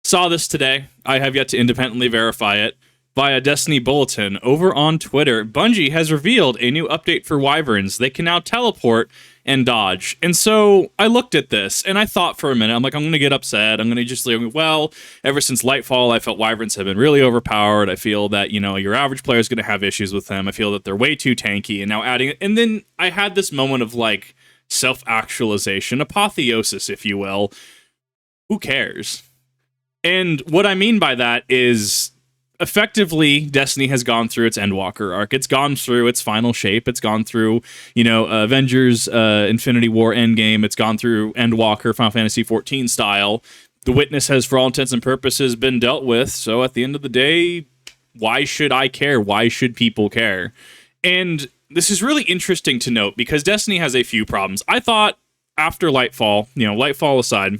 Saw this today. I have yet to independently verify it. Via Destiny Bulletin over on Twitter, Bungie has revealed a new update for Wyverns. They can now teleport and dodge. And so I looked at this and I thought for a minute, I'm like, I'm going to get upset. I'm going to just like, well, ever since Lightfall, I felt Wyverns have been really overpowered. I feel that, your average player is going to have issues with them. I feel that they're way too tanky. And now adding it. And then I had this moment of like self-actualization, apotheosis, if you will. Who cares? And what I mean by that is, effectively, Destiny has gone through its Endwalker arc. It's gone through its final shape. It's gone through, Avengers, Infinity War Endgame. It's gone through Endwalker, Final Fantasy XIV style. The Witness has, for all intents and purposes, been dealt with. So at the end of the day, why should I care? Why should people care? And this is really interesting to note because Destiny has a few problems. I thought after Lightfall, Lightfall aside,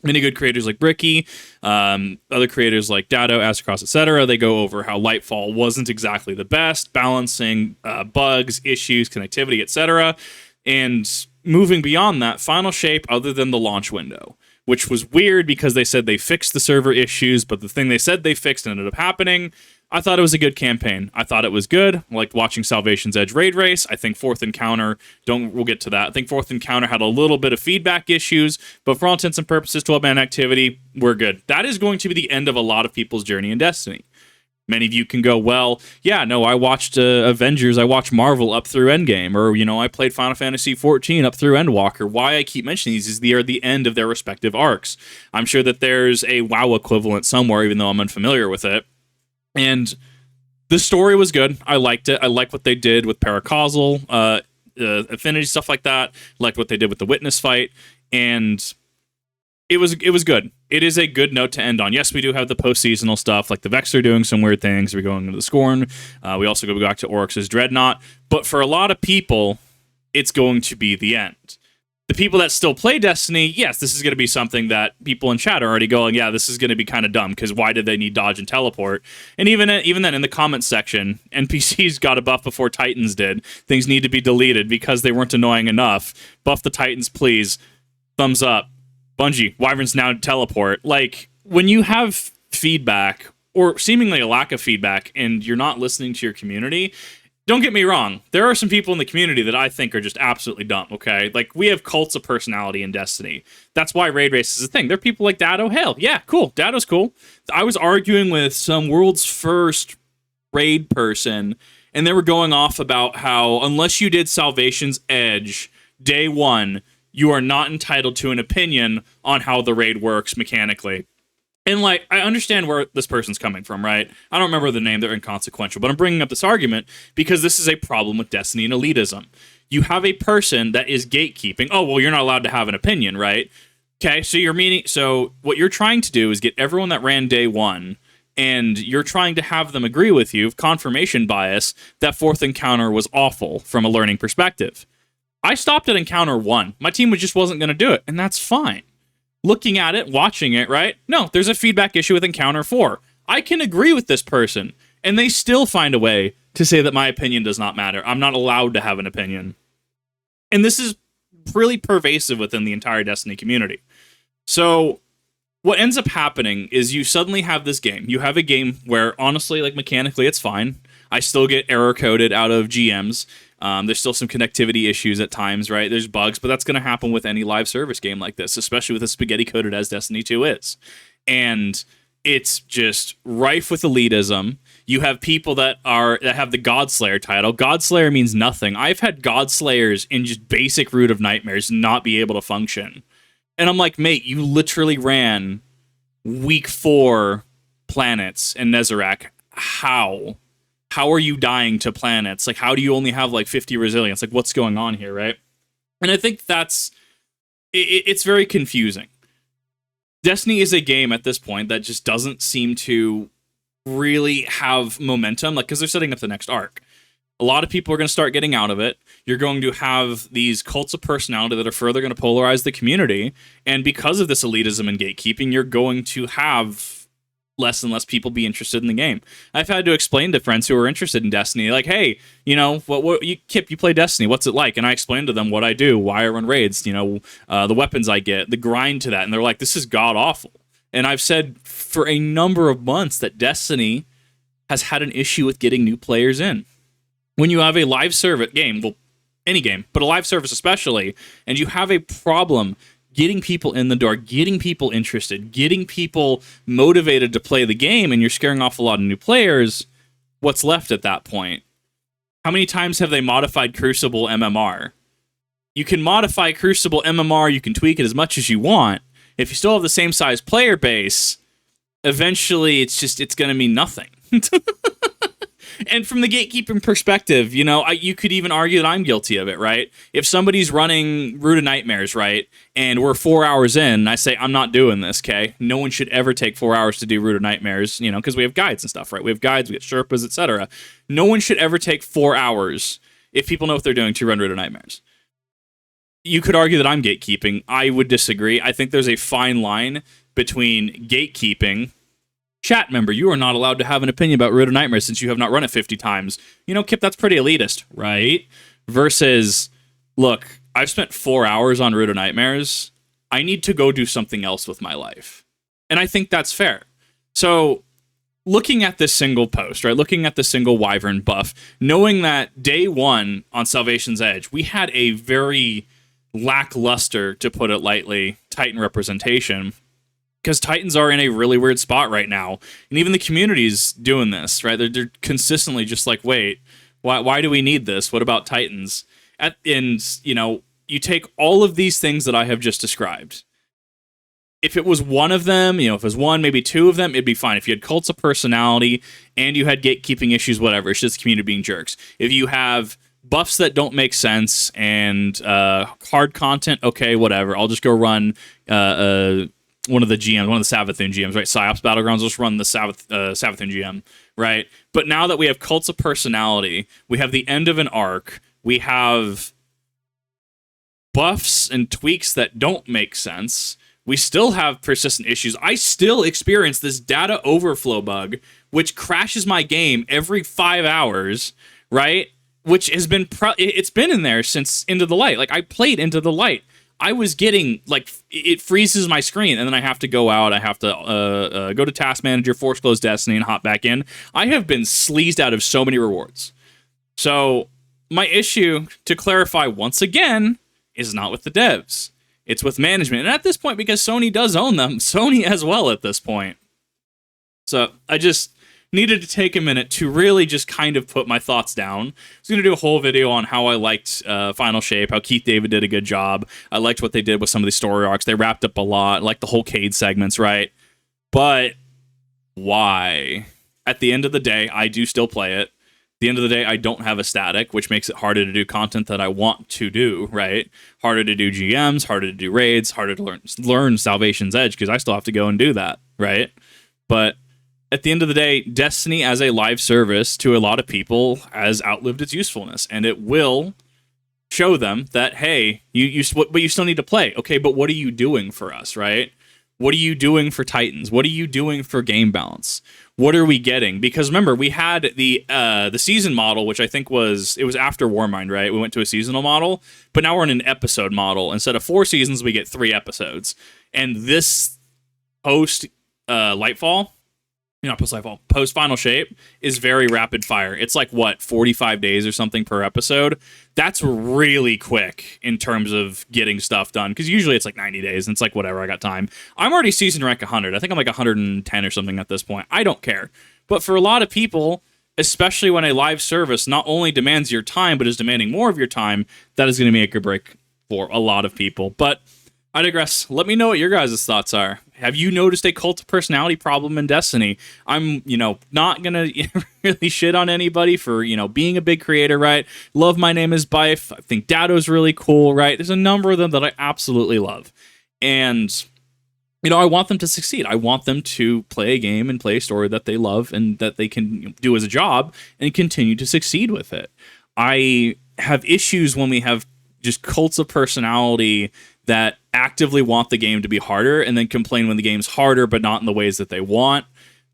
many good creators like Bricky, other creators like Dado, Astacross, etc., they go over how Lightfall wasn't exactly the best, balancing bugs, issues, connectivity, etc. And moving beyond that, final shape other than the launch window, which was weird because they said they fixed the server issues, but the thing they said they fixed ended up happening. I thought it was a good campaign. I thought it was good. I liked watching Salvation's Edge raid race. I think Fourth Encounter, we'll get to that. I think Fourth Encounter had a little bit of feedback issues, but for all intents and purposes, 12-man activity, we're good. That is going to be the end of a lot of people's journey in Destiny. Many of you can go, well, yeah, no, I watched Avengers, I watched Marvel up through Endgame, or, I played Final Fantasy XIV up through Endwalker. Why I keep mentioning these is they are the end of their respective arcs. I'm sure that there's a WoW equivalent somewhere, even though I'm unfamiliar with it. And the story was good. I liked it. I liked what they did with Paracausal, Affinity, stuff like that. Liked what they did with the Witness fight. And it was good. It is a good note to end on. Yes, we do have the post-seasonal stuff, like the Vex are doing some weird things. We're going into the Scorn. We also go back to Oryx's Dreadnought. But for a lot of people, it's going to be the end. The people that still play Destiny, yes, this is going to be something that people in chat are already going, yeah, this is going to be kind of dumb, because why did they need dodge and teleport? And even then, in the comments section, NPCs got a buff before Titans did. Things need to be deleted because they weren't annoying enough. Buff the Titans, please. Thumbs up. Bungie, Wyverns now teleport. Like, when you have feedback, or seemingly a lack of feedback, and you're not listening to your community, don't get me wrong, there are some people in the community that I think are just absolutely dumb, okay? Like, we have cults of personality in Destiny. That's why raid race is a thing. There are people like Dado. Hell, yeah, cool. Dado's cool. I was arguing with some world's first raid person, and they were going off about how, unless you did Salvation's Edge day one, you are not entitled to an opinion on how the raid works mechanically. And, like, I understand where this person's coming from, right? I don't remember the name, they're inconsequential, but I'm bringing up this argument because this is a problem with Destiny and elitism. You have a person that is gatekeeping. Oh, well, you're not allowed to have an opinion, right? Okay, so what you're trying to do is get everyone that ran day one, and you're trying to have them agree with you, confirmation bias, that Fourth Encounter was awful from a learning perspective. I stopped at Encounter 1. My team just wasn't going to do it, and that's fine. Looking at it, watching it, right? No, there's a feedback issue with Encounter 4. I can agree with this person, and they still find a way to say that my opinion does not matter. I'm not allowed to have an opinion. And this is really pervasive within the entire Destiny community. So what ends up happening is you suddenly have this game. You have a game where, honestly, like, mechanically, it's fine. I still get error-coded out of GMs. There's still some connectivity issues at times, right? There's bugs, but that's going to happen with any live service game like this, especially with as spaghetti-coded as Destiny 2 is. And it's just rife with elitism. You have people that have the Godslayer title. Godslayer means nothing. I've had Godslayers in just basic Root of Nightmares not be able to function. And I'm like, mate, you literally ran week 4 planets in Nezarec. How? How are you dying to planets? Like, how do you only have, like, 50 resilience? Like, what's going on here, right? And I think it's very confusing. Destiny is a game at this point that just doesn't seem to really have momentum, like, because they're setting up the next arc. A lot of people are going to start getting out of it. You're going to have these cults of personality that are further going to polarize the community. And because of this elitism and gatekeeping, you're going to have less and less people be interested in the game. I've had to explain to friends who are interested in Destiny, like, hey, Kip, you play Destiny, what's it like? And I explain to them what I do, why I run raids, the weapons I get, the grind to that. And they're like, this is god-awful. And I've said for a number of months that Destiny has had an issue with getting new players in. When you have a live service game, well, any game, but a live service especially, and you have a problem getting people in the door, getting people interested, getting people motivated to play the game, and you're scaring off a lot of new players, what's left at that point? How many times have they modified Crucible MMR? You can modify Crucible MMR, you can tweak it as much as you want. If you still have the same size player base, eventually it's going to mean nothing. And from the gatekeeping perspective, you could even argue that I'm guilty of it, right? If somebody's running Root of Nightmares, right, and we're 4 hours in, I say, I'm not doing this, okay? No one should ever take 4 hours to do Root of Nightmares, because we have guides and stuff, right? We have guides, we get Sherpas, etc. No one should ever take 4 hours, if people know what they're doing, to run Root of Nightmares. You could argue that I'm gatekeeping. I would disagree. I think there's a fine line between gatekeeping. Chat member, you are not allowed to have an opinion about Root of Nightmares since you have not run it 50 times. Kip, that's pretty elitist, right? Versus, look, I've spent 4 hours on Root of Nightmares. I need to go do something else with my life. And I think that's fair. So, looking at this single post, right? Looking at the single Wyvern buff, knowing that day one on Salvation's Edge, we had a very lackluster, to put it lightly, Titan representation. Because Titans are in a really weird spot right now. And even the community's doing this, right? They're consistently just like, wait, why do we need this? What about Titans? You take all of these things that I have just described. If it was one of them, if it was one, maybe two of them, it'd be fine. If you had cults of personality and you had gatekeeping issues, whatever, it's just the community being jerks. If you have buffs that don't make sense and hard content, okay, whatever. I'll just go run one of the GMs, one of the Savathun GMs, right? Psyops Battlegrounds, let's run the Savathun GM, right? But now that we have cults of personality, we have the end of an arc, we have buffs and tweaks that don't make sense, we still have persistent issues. I still experience this data overflow bug, which crashes my game every 5 hours, right? Which has been, it's been in there since Into the Light. Like, I played Into the Light. I was getting, it freezes my screen, and then I have to go out, I have to go to Task Manager, force close Destiny, and hop back in. I have been sleazed out of so many rewards. So, my issue, to clarify once again, is not with the devs. It's with management. And at this point, because Sony does own them, Sony as well at this point. So, I just needed to take a minute to really just kind of put my thoughts down. I was going to do a whole video on how I liked Final Shape, how Keith David did a good job. I liked what they did with some of these story arcs. They wrapped up a lot, like the whole Cade segments, right? But why? At the end of the day, I do still play it. At the end of the day, I don't have a static, which makes it harder to do content that I want to do, right? Harder to do GMs, harder to do raids, harder to learn Salvation's Edge, because I still have to go and do that, right? But at the end of the day, Destiny as a live service to a lot of people has outlived its usefulness, and it will show them that, hey, but you still need to play. Okay, but what are you doing for us, right? What are you doing for Titans? What are you doing for game balance? What are we getting? Because remember, we had the season model, which I think it was after Warmind, right? We went to a seasonal model, but now we're in an episode model. Instead of 4 seasons, we get 3 episodes. And this post Lightfall, post Final Shape is very rapid fire. It's 45 days or something per episode. That's really quick in terms of getting stuff done, because usually it's 90 days and it's whatever, I got time. I'm already season rank 100. I think I'm 110 or something at this point. I don't care. But for a lot of people, especially when a live service not only demands your time but is demanding more of your time, that is going to make or break for a lot of people. But I digress. Let me know what your guys' thoughts are. Have you noticed a cult of personality problem in Destiny? I'm, not going to really shit on anybody for, being a big creator, right? Love My Name is Bife. I think Dado's really cool, right? There's a number of them that I absolutely love. And, I want them to succeed. I want them to play a game and play a story that they love and that they can do as a job and continue to succeed with it. I have issues when we have just cults of personality that actively want the game to be harder and then complain when the game's harder but not in the ways that they want.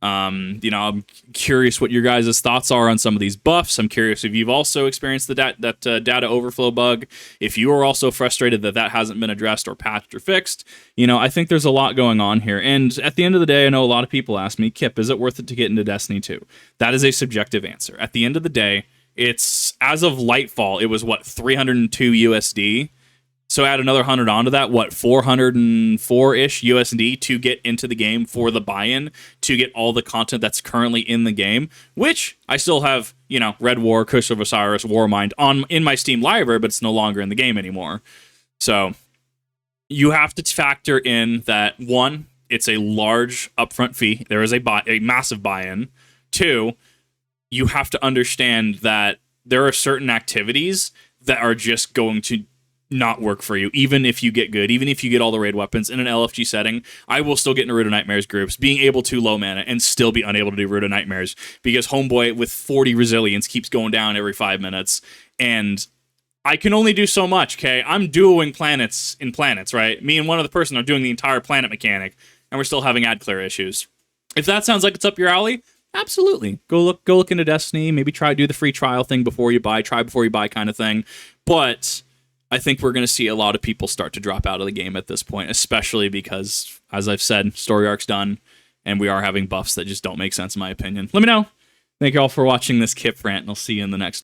I'm curious what your guys' thoughts are on some of these buffs. I'm curious if you've also experienced the data overflow bug. If you are also frustrated that hasn't been addressed or patched or fixed, I think there's a lot going on here. And at the end of the day, I know a lot of people ask me, Kip, is it worth it to get into Destiny 2? That is a subjective answer. At the end of the day, it's, as of Lightfall, it was 302 USD. So add another 100 onto that, 404-ish USD to get into the game for the buy-in, to get all the content that's currently in the game, which I still have, Red War, Curse of Osiris, Warmind in my Steam library, but it's no longer in the game anymore. So you have to factor in that, one, it's a large upfront fee. There is a massive buy-in. Two, you have to understand that there are certain activities that are just going to not work for you, even if you get good, even if you get all the raid weapons in an LFG setting. I will still get into Root of Nightmares groups, being able to low mana and still be unable to do Root of Nightmares because Homeboy with 40 resilience keeps going down every 5 minutes, and I can only do so much, okay? I'm duoing planets in planets, right? Me and one other person are doing the entire planet mechanic, and we're still having ad clear issues. If that sounds like it's up your alley, absolutely. Go look into Destiny, maybe do the free trial thing before you buy, try before you buy kind of thing. But I think we're going to see a lot of people start to drop out of the game at this point, especially because, as I've said, story arc's done, and we are having buffs that just don't make sense in my opinion. Let me know. Thank you all for watching this Kip rant, and I'll see you in the next